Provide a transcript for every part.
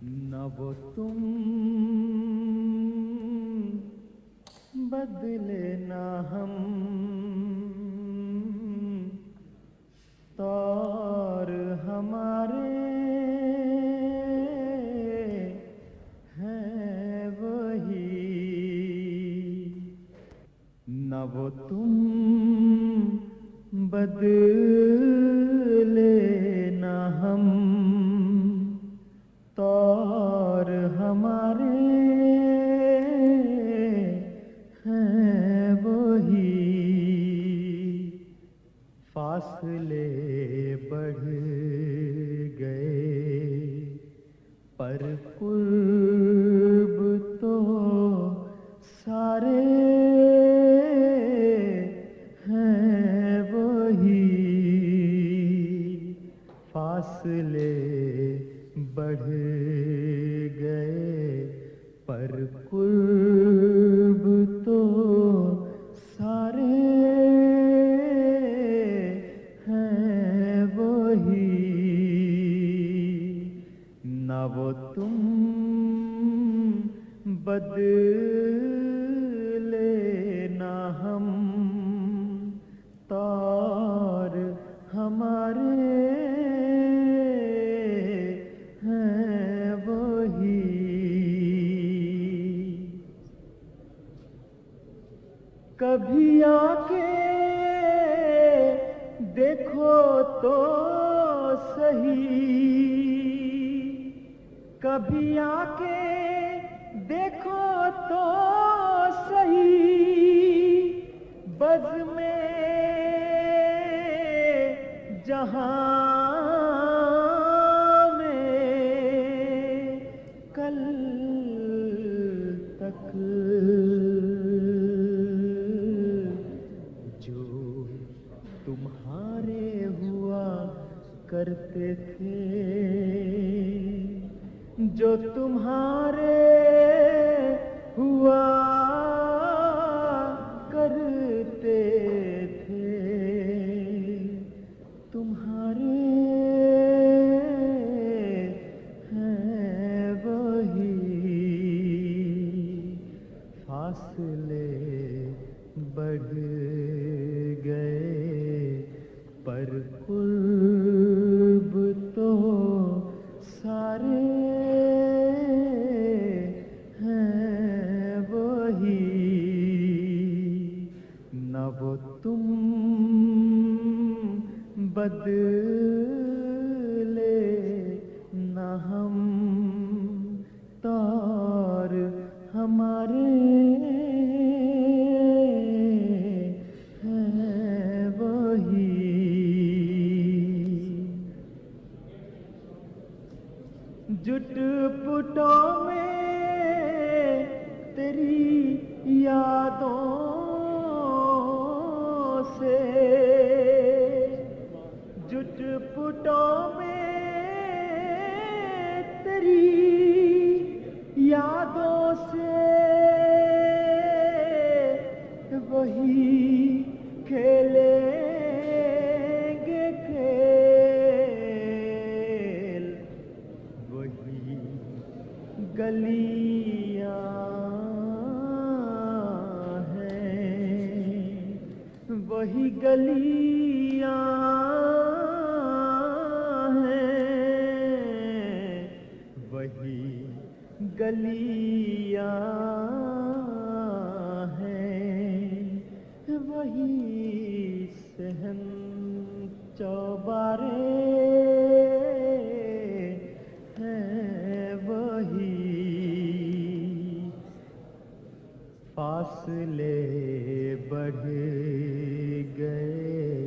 न वो तुम बदले न हम तौर हमारे हैं वही। न वो तुम बदले न हम तौर हमारे हैं वही। फासले बढ़ गए पर कुर्ब तो सारे हैं वही। फासले बढ़ गए पर कुर्ब तो सारे हैं वही। न वो तुम बदले न हम तौर हमारे हैं वही। कभी आके देखो तो सही, कभी आके देखो तो सही, बज़ में जहां में कल तक जो तुम्हारे हुआ करते थे, जो तुम्हारे हुआ करते थे, तुम्हारे हैं वही। फासले बढ़ गए पर कुर्ब तो सारे हैं वही। न वो तुम बदले न हम तौर हमारे हैं वही। जुटपुटों में तेरी यादों से, जुटपुटों में तेरी यादों से वही खेलेंगे खेल, वही गलियां हैं, वही गलियां हैं, वही गलियां हैं, वही सहन चौबारे हैं वही। फासले बढ़ गए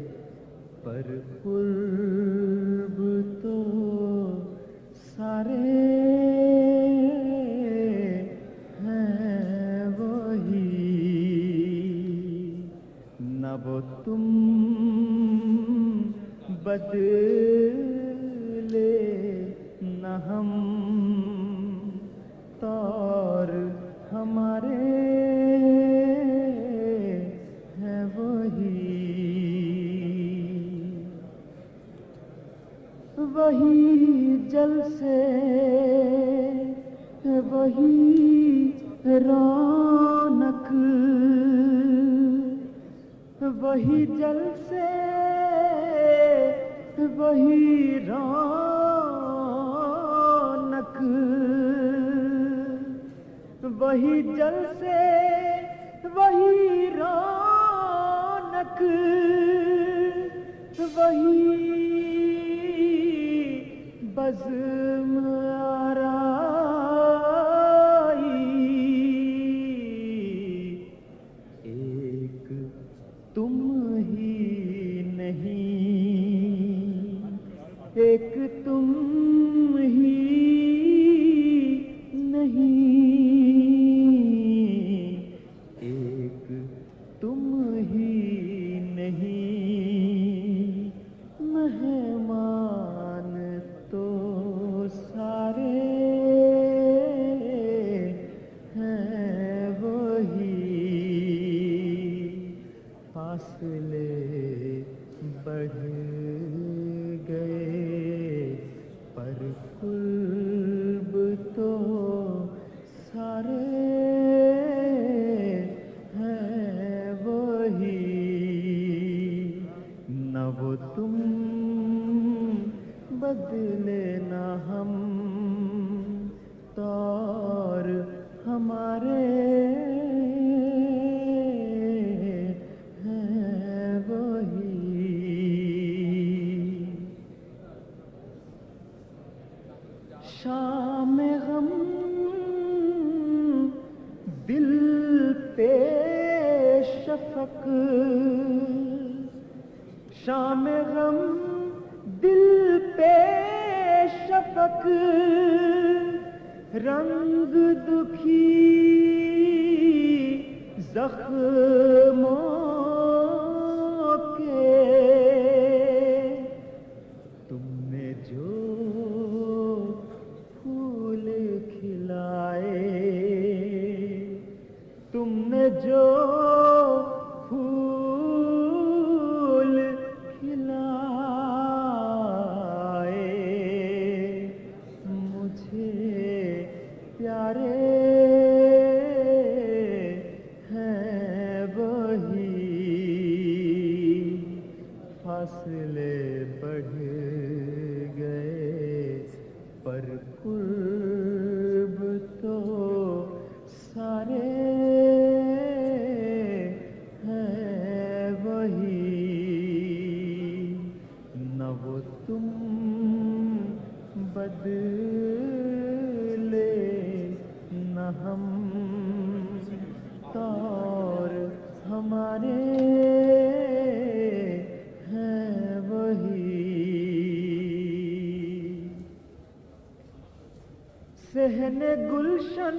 पर कुर्ब तो सारे हैं वही। न वो तुम बदले न हम तौर हमारे हैं वही। वही जल से वही रौनक, वही जल से वही रौनक, वही जल से वही रौनक, वही बज़्म आराई। एक तुम ही नहीं, एक तुम ही नहीं, एक तुम ही नहीं। मेहमान तो सारे हैं वही, फासले बढ़ गए पर कुर्ब तो सारे हैं वही। न वो तुम बदले न हम, तौर हमारे हैं वही। शाम गम दिल पे शफक, शाम गम दिल पे शफक, रंग दुखी जख्मों के। तुमने जो फूल खिलाए, तुमने जो फूल खिलाए, मुझे प्यारे हैं वही। फासले बढ़ गए पर कुर्ब तो सारे हैं वही। न वो तुम बदले न हम, तौर हमारे हैं वही। सहने गुलशन